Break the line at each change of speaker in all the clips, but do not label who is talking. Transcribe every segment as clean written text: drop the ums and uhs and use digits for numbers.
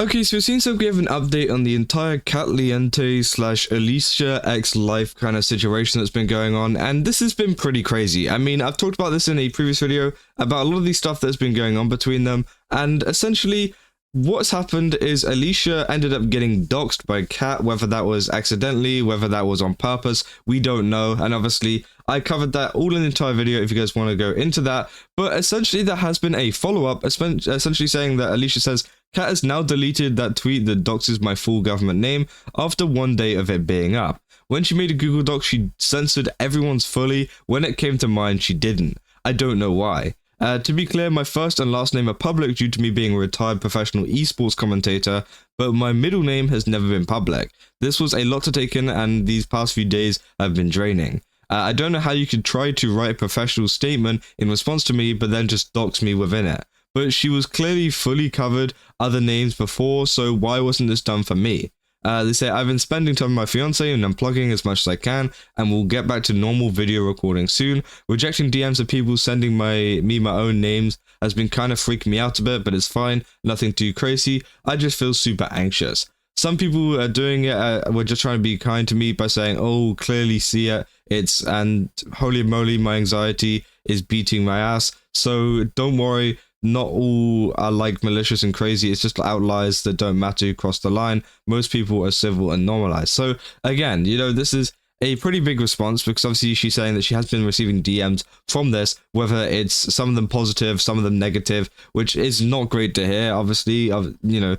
Okay, so it seems like we have an update on the entire Katliente / Alicia X life kind of situation that's been going on, and this has been pretty crazy. I mean, I've talked about this in a previous video about a lot of the stuff that's been going on between them, and essentially what's happened is Alicia ended up getting doxxed by Kat, whether that was accidentally, whether that was on purpose, we don't know, and obviously I covered that all in the entire video if you guys want to go into that, but essentially there has been a follow-up, essentially saying that Alicia says, Kat has now deleted that tweet that doxes my full government name after 1 day of it being up. When she made a Google Doc, she censored everyone's fully. When it came to mine, she didn't. I don't know why. To be clear, my first and last name are public due to me being a retired professional esports commentator, but my middle name has never been public. This was a lot to take in, and these past few days have been draining. I don't know how you could try to write a professional statement in response to me, but then just dox me within it. But she was clearly fully covered other names before, so why wasn't this done for me? They say, I've been spending time with my fiance and unplugging as much as I can, and we'll get back to normal video recording soon. Rejecting DMs of people sending me my own names has been kind of freaking me out a bit, but it's fine, nothing too crazy. I just feel super anxious. Some people are doing it, were just trying to be kind to me by saying, oh, clearly see it, and holy moly, my anxiety is beating my ass, so don't worry. Not all are like malicious and crazy, it's just outliers that don't matter who cross the line. Most people are civil and normalized. So again, you know, this is a pretty big response because obviously she's saying that she has been receiving DMs from this, whether it's some of them positive, some of them negative, which is not great to hear, obviously. You know,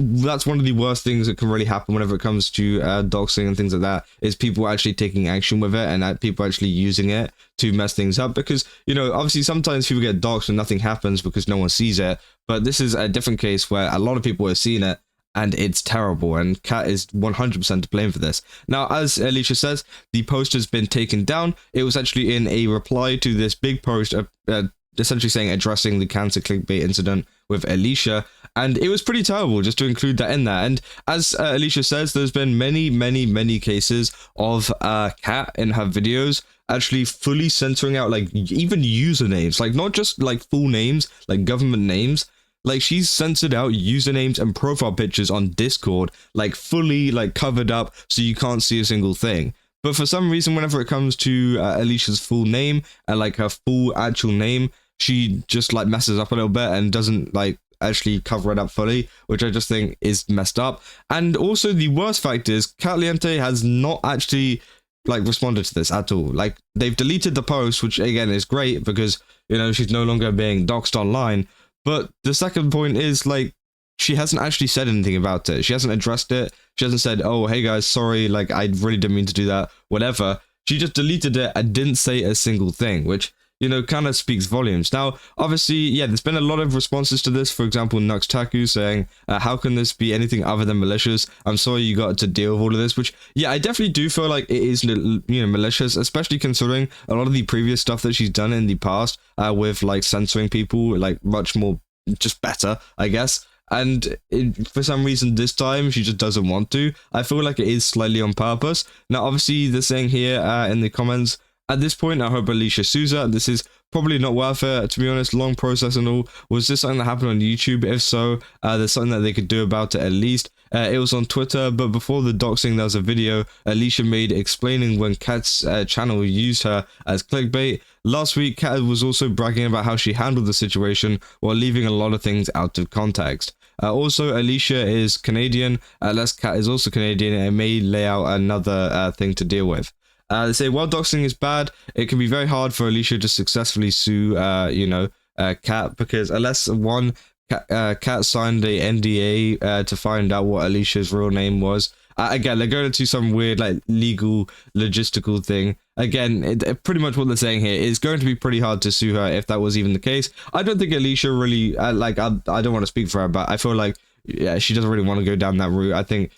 that's one of the worst things that can really happen whenever it comes to doxing and things like that, is people actually taking action with it and people actually using it to mess things up, because, you know, obviously sometimes people get doxed and nothing happens because no one sees it, but this is a different case where a lot of people have seen it and it's terrible, and Kat is 100% to blame for this. Now, as Alicia says, the post has been taken down. It was actually in a reply to this big post essentially saying addressing the cancer clickbait incident with Alicia, and it was pretty terrible just to include that in there. And as Alicia says, there's been many cases of Kat in her videos actually fully censoring out like even usernames, like not just like full names, like government names. Like she's censored out usernames and profile pictures on Discord, like fully like covered up so you can't see a single thing. But for some reason, whenever it comes to Alicia's full name and like her full actual name, she just like messes up a little bit and doesn't like actually cover it up fully, which I just think is messed up. And also the worst fact is Katliente has not actually like responded to this at all. Like they've deleted the post, which again is great because, you know, she's no longer being doxxed online. But the second point is like she hasn't actually said anything about it. She hasn't addressed it. She hasn't said, oh, hey guys, sorry, like I really didn't mean to do that, whatever. She just deleted it and didn't say a single thing, which, you know, kind of speaks volumes. Now, obviously, yeah, there's been a lot of responses to this. For example, Nuxtaku saying, how can this be anything other than malicious? I'm sorry you got to deal with all of this, which, yeah, I definitely do feel like it is, you know, malicious, especially considering a lot of the previous stuff that she's done in the past with, like, censoring people, like, much more, just better, I guess. And for some reason this time she just doesn't want to. I feel like it is slightly on purpose. Now, obviously, they're saying here in the comments, at this point, I hope Alicia sues her. This is probably not worth it, to be honest. Long process and all. Was this something that happened on YouTube? If so, there's something that they could do about it at least. It was on Twitter, but before the doxing, there was a video Alicia made explaining when Kat's channel used her as clickbait. Last week, Kat was also bragging about how she handled the situation while leaving a lot of things out of context. Also, Alicia is Canadian, Les Kat is also Canadian, and it may lay out another thing to deal with. They say, while doxing is bad, it can be very hard for Alicia to successfully sue, you know, Kat, because unless one, Kat signed a NDA to find out what Alicia's real name was. Again, they're going into some weird, like, legal, logistical thing. Again, pretty much what they're saying here is going to be pretty hard to sue her if that was even the case. I don't think Alicia really, like, I don't want to speak for her, but I feel like, yeah, she doesn't really want to go down that route. I think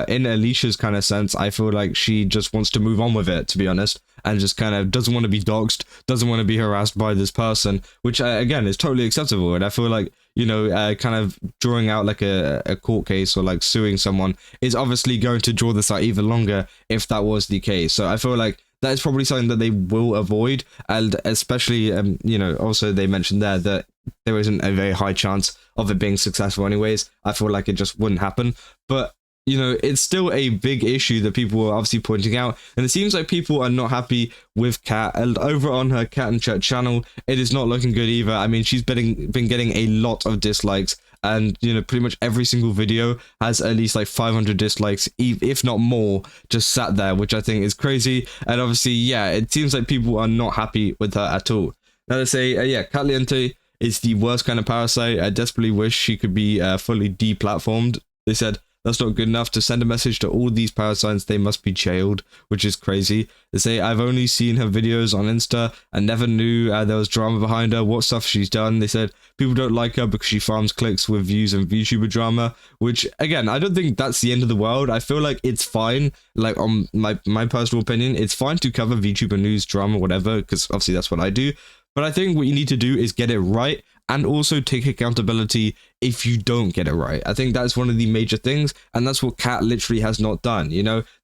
in Alicia's kind of sense, I feel like she just wants to move on with it, to be honest, and just kind of doesn't want to be doxxed, doesn't want to be harassed by this person, which, again, is totally acceptable. And I feel like, you know, kind of drawing out like a court case or like suing someone is obviously going to draw this out even longer if that was the case. So I feel like that is probably something that they will avoid, and especially, you know, also they mentioned there that there isn't a very high chance of it being successful anyways. I feel like it just wouldn't happen. But it's still a big issue that people are obviously pointing out, and it seems like people are not happy with Kat. And over on her katnchat channel, it is not looking good either. I mean, she's been getting a lot of dislikes, and pretty much every single video has at least like 500 dislikes, if not more, just sat there, which I think is crazy. And obviously, yeah, it seems like people are not happy with her at all. Now they say, yeah, Katliente is the worst kind of parasite. I desperately wish she could be fully deplatformed. They said, that's not good enough to send a message to all these parasites. They must be jailed, which is crazy. They say, I've only seen her videos on Insta and never knew there was drama behind her, what stuff she's done. They said people don't like her because she farms clicks with views and VTuber drama, which, again, I don't think that's the end of the world. I feel like it's fine, like on my personal opinion, it's fine to cover VTuber news, drama, whatever, because obviously that's what I do. But I think what you need to do is get it right, and also take accountability if you don't get it right. I think that's one of the major things, and that's what Kat literally has not done.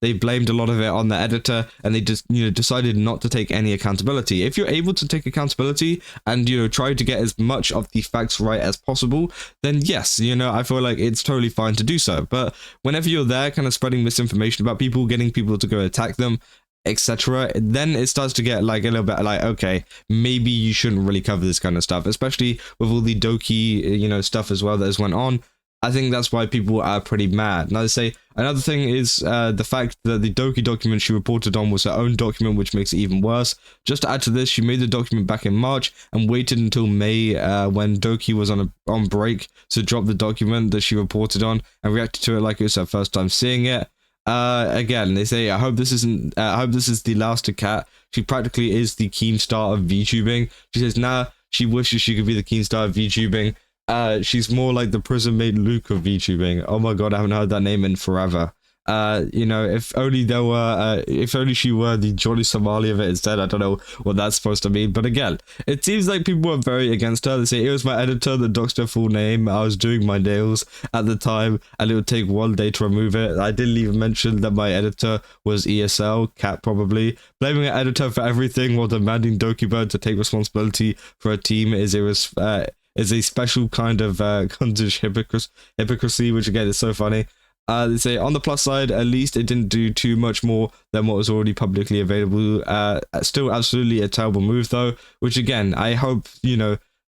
They blamed a lot of it on the editor, and they just decided not to take any accountability. If you're able to take accountability and try to get as much of the facts right as possible, then yes, I feel like it's totally fine to do so. But whenever you're there kind of spreading misinformation about people, getting people to go attack them, etc., then it starts to get like a little bit like, okay, maybe you shouldn't really cover this kind of stuff, especially with all the Doki stuff as well that has went on. I think that's why people are pretty mad. Now they say another thing is the fact that the Doki document she reported on was her own document, which makes it even worse. Just to add to this, she made the document back in March and waited until May when Doki was on break to drop the document that she reported on, and reacted to it like it was her first time seeing it. Again, they say, I hope this is the last of Kat. She practically is the Keemstar of VTubing. She says, nah, she wishes she could be the Keemstar of VTubing. She's more like the prison made Luke of VTubing. Oh my god, I haven't heard that name in forever. If only there were, if only she were the Johnny Somali of it instead. I don't know what that's supposed to mean, but again, it seems like people are very against her. They say it was my editor that doxed her full name. I was doing my nails at the time, and it would take 1 day to remove it. I didn't even mention that my editor was ESL, Kat probably. Blaming an editor for everything while demanding dokibird to take responsibility for a team is a special kind of cuntish hypocrisy, which again is so funny. They say, on the plus side, at least it didn't do too much more than what was already publicly available. Still absolutely a terrible move though, which again, I hope,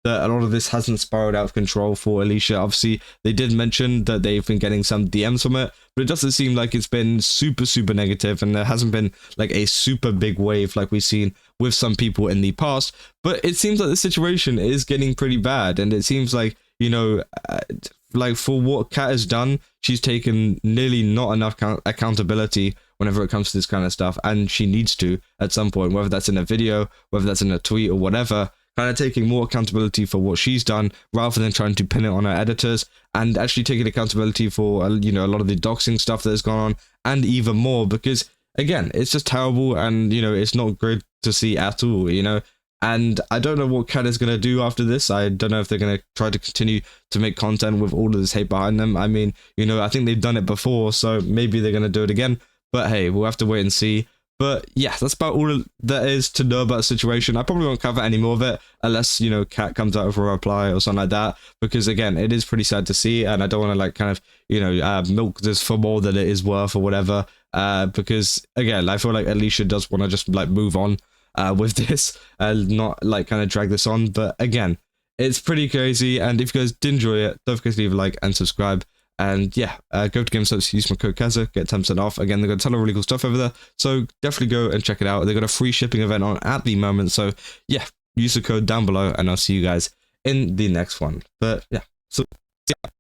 that a lot of this hasn't spiraled out of control for Alicia. Obviously, they did mention that they've been getting some DMs from it, but it doesn't seem like it's been super, super negative, and there hasn't been like a super big wave like we've seen with some people in the past. But it seems like the situation is getting pretty bad, and it seems like, like for what Kat has done, she's taken nearly not enough accountability whenever it comes to this kind of stuff, and she needs to at some point, whether that's in a video, whether that's in a tweet or whatever, kind of taking more accountability for what she's done rather than trying to pin it on her editors, and actually taking accountability for a lot of the doxing stuff that has gone on, and even more, because again, it's just terrible, and it's not good to see at all. And I don't know what Kat is going to do after this. I don't know if they're going to try to continue to make content with all of this hate behind them. I mean, I think they've done it before, so maybe they're going to do it again. But hey, we'll have to wait and see. But yeah, that's about all there is to know about the situation. I probably won't cover any more of it unless, Kat comes out with a reply or something like that. Because again, it is pretty sad to see, and I don't want to like kind of, milk this for more than it is worth or whatever. Because again, I feel like Alicia does want to just like move on with this and not like kind of drag this on. But again, it's pretty crazy, and if you guys did enjoy it, don't forget to leave a like and subscribe. And yeah, go to GameStop, use my code Kaza, get 10% off. Again, they've got a ton of really cool stuff over there, so definitely go and check it out. They've got a free shipping event on at the moment, so yeah, use the code down below, and I'll see you guys in the next one. But yeah, so yeah.